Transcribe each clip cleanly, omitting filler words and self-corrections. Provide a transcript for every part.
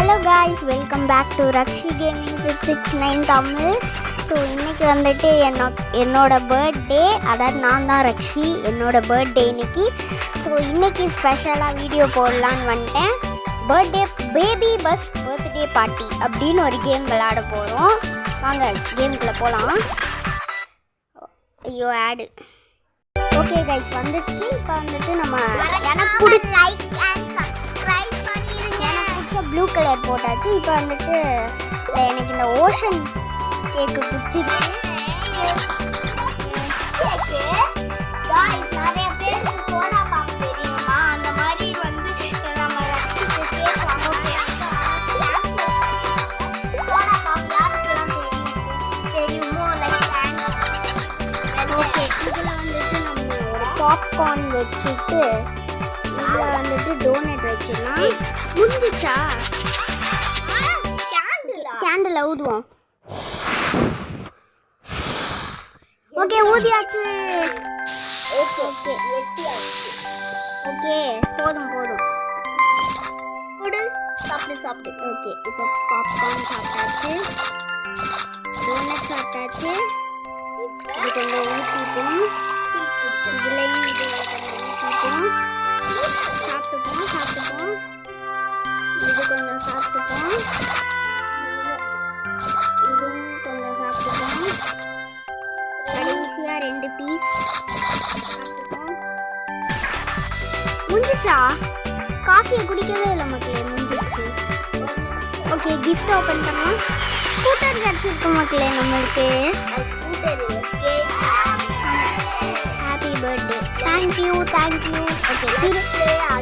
Hello guys, welcome back to Rakshi gaming 669 Tamil. So இன்றைக்கி வந்துட்டு என்னோட பர்த்டே, அதாவது நான் தான் ரக்ஷி, என்னோட பர்த்டே இன்னைக்கு. ஸோ இன்றைக்கி ஸ்பெஷலாக வீடியோ போடலான்னு வந்துட்டேன். Birthday baby bus birthday party அப்படின்னு ஒரு கேம் விளையாட போகிறோம். வாங்க கேமுக்குள்ளே போகலாம். ஐயோ ஆடு. ஓகே கைஸ், வந்துடுச்சு. இப்போ வந்துட்டு நம்ம எனக்கு பிடிச்ச லைக் அண்ட் சப்ஸ்கிரைப் பண்ணிடுங்க. எனக்கு பிடிச்ச ப்ளூ கலர் போட்டாச்சு. இப்போ வந்துட்டு எனக்கு இந்த ஓஷன் கேக்கு பிடிச்சிருக்கு. நிறைய பேருக்கு சோடா பாப் தெரியுமா? அந்த மாதிரி வந்து நம்ம ரக்ஷிக்கு கேக் வாங்க சோடா பாப் யாருக்கெல்லாம் தெரியுமோ ஓகே. இதில் வந்துட்டு நம்ம ஒரு பாப்கார்ன் வச்சுட்டு இதில் வந்துட்டு டோனட் வச்சிடலாம். முடிஞ்சிச்சா? கேண்டில் ஊதுவோம். ஓகே ஊதியாச்சு. ஓகே போதும் குடு, சாப்பிட்டு. ஓகே, இப்போ பாப்கார்ன் சாப்பிட்டாச்சு, டோனட் சாப்பிட்டாச்சு. இது கொஞ்சம் ஊற்றிப்போம். இதுலேயும் இது கொஞ்சம் ஊற்றிப்போம். சாப்பிட்டுப்போம். இது கொஞ்சம் சாப்பிட்டுப்போம். இதுவும் கொஞ்சம் சாப்பிட்டுப்போம். கடைசியாக 2 பீஸ் சாப்பிட்டுப்போம். முடிஞ்சிச்சா? காஃபியை குடிக்கவே இல்லை மக்களே, முடிஞ்சிச்சு. ஓகே, கிஃப்ட் ஓப்பன் பண்ணலாம். ஸ்கூட்டர் கிடச்சிருக்கு மக்களே நம்மளுக்கு. Happy birthday. தேங்க்யூ. ஓகே,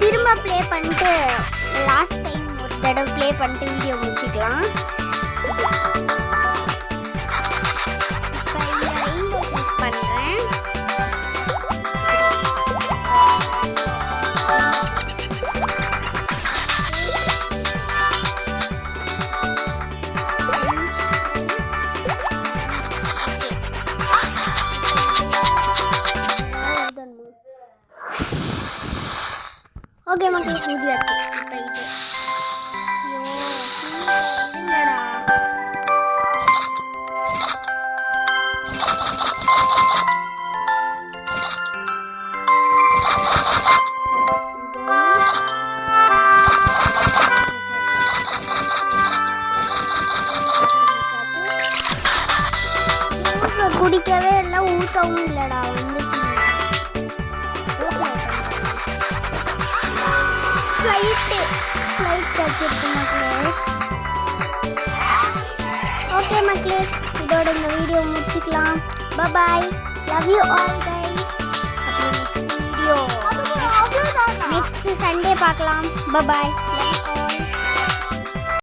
திரும்ப ப்ளே பண்ணிட்டு லாஸ்ட் டைம் ஒரு தடவை ப்ளே பண்ணிட்டு வீடியோ முடிச்சுக்கலாம். இப்போ இந்த ரெயின்போ யூஸ் பண்ணுறேன். ஓகே மக்கள், ஊதியாச்சு. இப்போ இது குடிக்கவே இல்லை, ஊற்றவும் இல்லைடா. வந்து ஃப்ளைட் வச்சிருக்கு மக்களே. ஓகே மக்களே, இதோட இந்த வீடியோ முடிச்சுக்கலாம். Bye, love you all guys. Next video next Sunday பார்க்கலாம். பாய்.